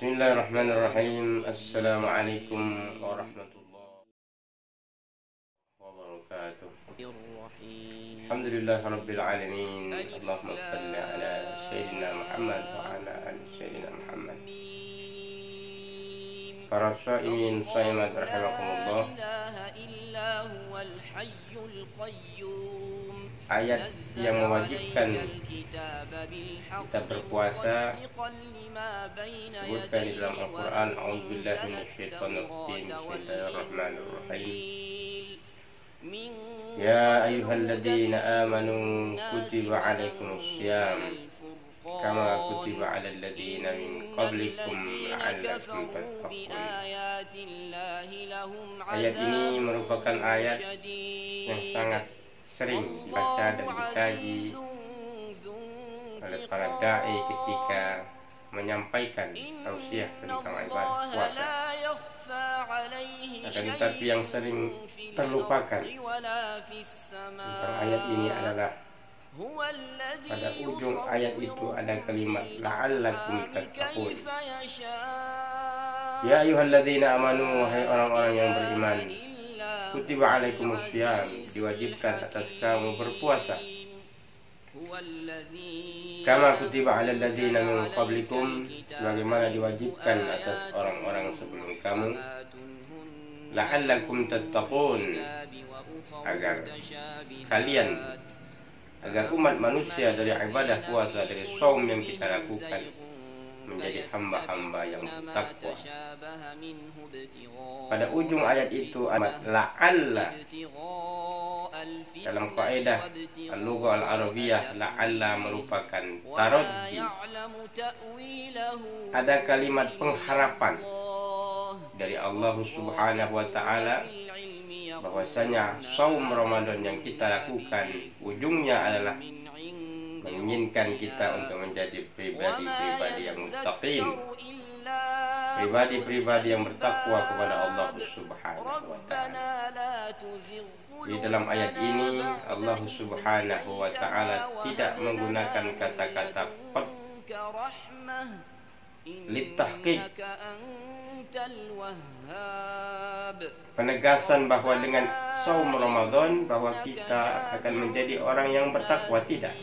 Bismillahirrahmanirrahim. Assalamualaikum warahmatullahi wabarakatuh. Alhamdulillah rabbil alamin. Allahumma shalli ala sayyidina Muhammad wa ala ali sayyidina Muhammad. Para shaimin shaimat rahimakumullah. Ayat yang mewajibkan kita berpuasa disebutkan di dalam Al-Quran. A'udzubillahi minasyaitonir rajim. Bismillahirrahmanirrahim. Ya ayyuhalladzina amanu kutiba alaikumus syiyam kama kutiba alal ladzina min qablikum la'allakum tattaqun. Ayat ini merupakan ayat yang sangat sering dibaca dan dikaji oleh para dai ketika menyampaikan tausiah tentang ibadah puasa. Akan tetapi yang sering terlupakan tentang ayat ini adalah pada ujung ayat itu ada kalimat la'allakum tattaqun. Ya ayyuhalladzina amanu, wahai orang-orang yang beriman, kutiba alaikumus syiyam, diwajibkan atas kamu berpuasa. Kama kutiba alal ladzina min qablikum, sebagaimana diwajibkan atas orang-orang sebelum kamu. La'allakum tattaqun, agar umat manusia dari ibadah puasa, dari saum yang kita lakukan, menjadi hamba-hamba yang bertakwa. Pada ujung ayat itu amat la'alla. Dalam kaidah al-lughah al-arabiyah, la'alla merupakan taraddi. Ada kalimat pengharapan dari Allah Subhanahu wa taala bahwasanya saum Ramadan yang kita lakukan ujungnya adalah menginginkan kita untuk menjadi pribadi-pribadi yang muttaqin, pribadi-pribadi yang bertakwa kepada Allah Subhanahu wa taala. Di dalam ayat ini Allah Subhanahu wa taala tidak menggunakan kata-kata qad litahqiq, penegasan bahwa dengan saum Ramadan bahwa kita akan menjadi orang yang bertakwa, tidak.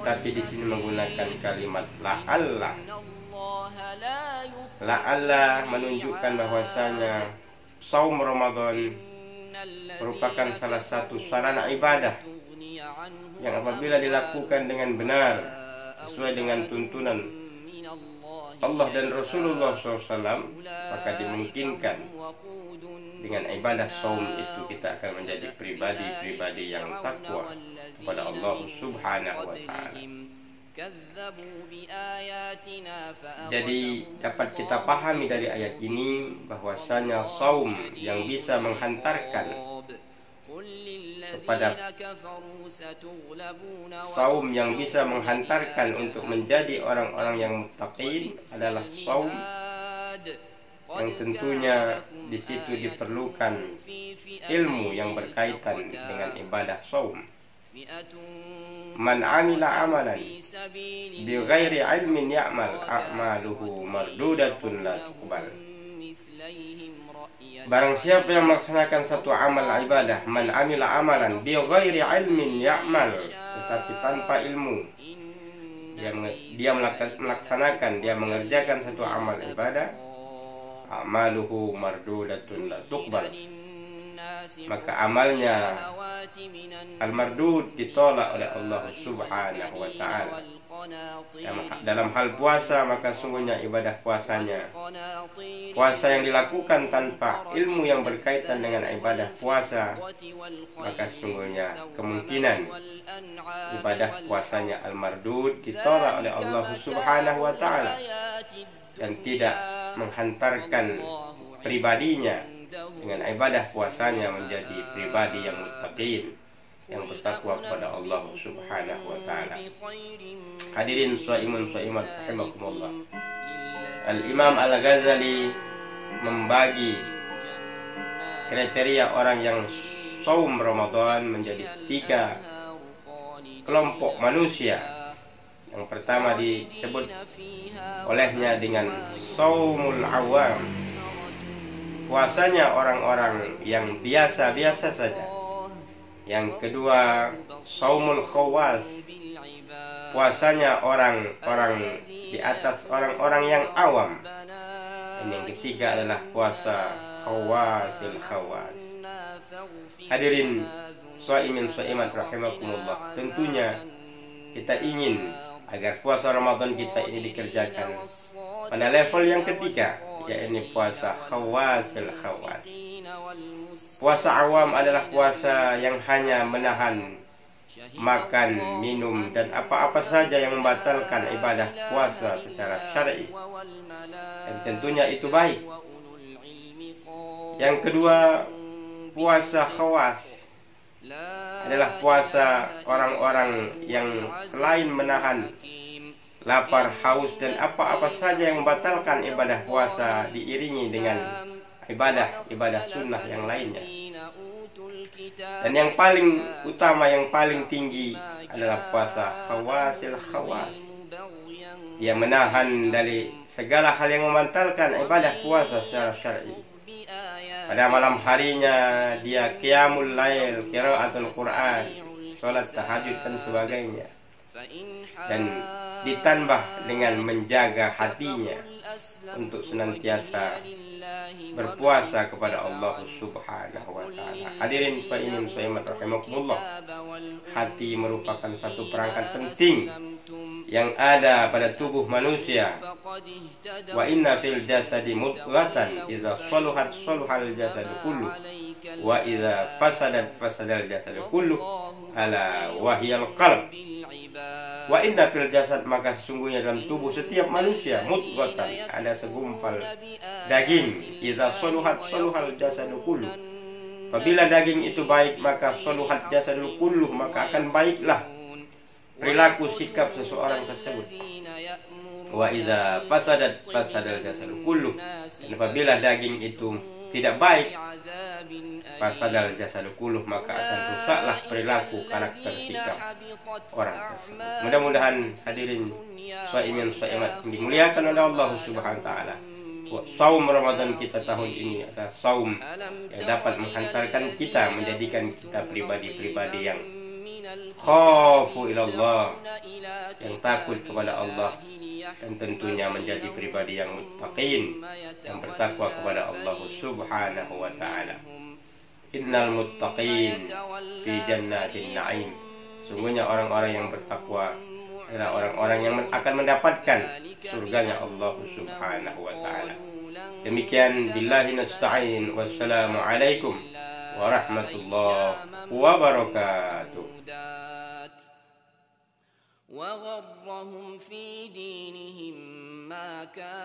Tapi di sini menggunakan kalimat la'alla. La'alla menunjukkan bahwasanya saum Ramadan merupakan salah satu sarana ibadah yang apabila dilakukan dengan benar sesuai dengan tuntunan Allah dan Rasulullah SAW, maka dimungkinkan dengan ibadah saum itu kita akan menjadi pribadi-pribadi yang takwa kepada Allah Subhanahu wa taala. Jadi dapat kita pahami dari ayat ini bahwasanya saum yang bisa menghantarkan untuk menjadi orang-orang yang muttaqin adalah saum yang tentunya di situ diperlukan ilmu yang berkaitan dengan ibadah saum. Man amila amalan bi ghairi ilmin ya'mal a'maluhu mardudatun la tuqbal. Barang siapa yang melaksanakan satu amal ibadah, man amila amalan bi ghairi ilmin ya'mal, tetapi tanpa ilmu dia melaksanakan, dia mengerjakan satu amal ibadah, amaluhu mardudatun la tuqbal, maka amalnya al-mardud ditolak oleh Allah Subhanahu wa taala. Dalam hal puasa, maka sungguhnya ibadah puasa yang dilakukan tanpa ilmu yang berkaitan dengan ibadah puasa, maka sungguhnya kemungkinan ibadah puasanya al-mardud ditolak oleh Allah Subhanahu wa taala dan tidak menghantarkan pribadinya dengan ibadah puasanya menjadi pribadi yang muttaqin, yang bertakwa kepada Allah Subhanahu wa taala. Hadirin shaimun shaimat rahimakumullah. Al-Imam Al-Ghazali membagi kriteria orang yang saum Ramadan menjadi 3 kelompok manusia Yang pertama disebut olehnya dengan shaumul awam, puasanya orang-orang yang biasa-biasa saja. Yang kedua shaumul khawas, puasanya orang-orang di atas orang-orang yang awam. Dan yang ketiga adalah puasa khawasil khawas. Hadirin shaimin shaimat rahimakumullah, tentunya kita ingin agar puasa Ramadan kita ini dikerjakan pada level yang ketiga, yaitu puasa khawasil khawas. Puasa awam adalah puasa yang hanya menahan makan, minum, dan apa-apa saja yang membatalkan ibadah puasa secara syar'i. Dan tentunya itu baik. Yang kedua, puasa khawas adalah puasa orang-orang yang selain menahan lapar, haus, dan apa-apa saja yang membatalkan ibadah puasa diiringi dengan ibadah sunnah yang lainnya. Dan yang paling utama, yang paling tinggi adalah puasa khawasil khawas, yang menahan dari segala hal yang membatalkan ibadah puasa secara syar'i. Pada malam harinya dia qiyamul lail, qiraatul Quran, salat tahajud dan sebagainya. Dan ditambah dengan menjaga hatinya untuk senantiasa berpuasa kepada Allah Subhanahu wa ta'ala. Hadirin shaimin shaimat rahimakumullah, hati merupakan satu perangkat penting yang ada pada tubuh manusia. Wa inna fil jasadi mudghatan idza saluhat saluhal jasadu kullu wa idza fasadat fasadal jasadu kullu ala wahyal qalb. Wa inna fil jasad, maka sesungguhnya dalam tubuh setiap manusia, mudghatan, ada segumpal daging. Idza saluhat saluhal jasadu kullu, apabila daging itu baik maka saluhat jasadu kullu, maka akan baiklah perilaku sikap seseorang tersebut. Wa idza fasadat fasadal jasadu kullu, dan apabila daging itu tidak baik, fasadal jasadu kullu, maka akan rusaklah perilaku, karakter, sikap orang tersebut. Mudah-mudahan hadirin shaimin shaimat dimuliakan oleh Allah Subhanahu wa ta'ala, saum Ramadan kita tahun ini adalah saum yang dapat menghantarkan kita, menjadikan kita pribadi-pribadi yang khafu ilallah, yang takut kepada Allah, dan tentunya menjadi pribadi yang muttaqin, yang bertakwa kepada Allah Subhanahu wa ta'ala. Innal muttaqin fi jannatin na'im, sungguhnya orang-orang yang bertakwa adalah orang-orang yang akan mendapatkan surganya Allah Subhanahu wa ta'ala. Demikian, billahi nasta'in, wassalamu alaikum warahmatullahi wabarakatuh. وغرهم في دينهم ما كانوا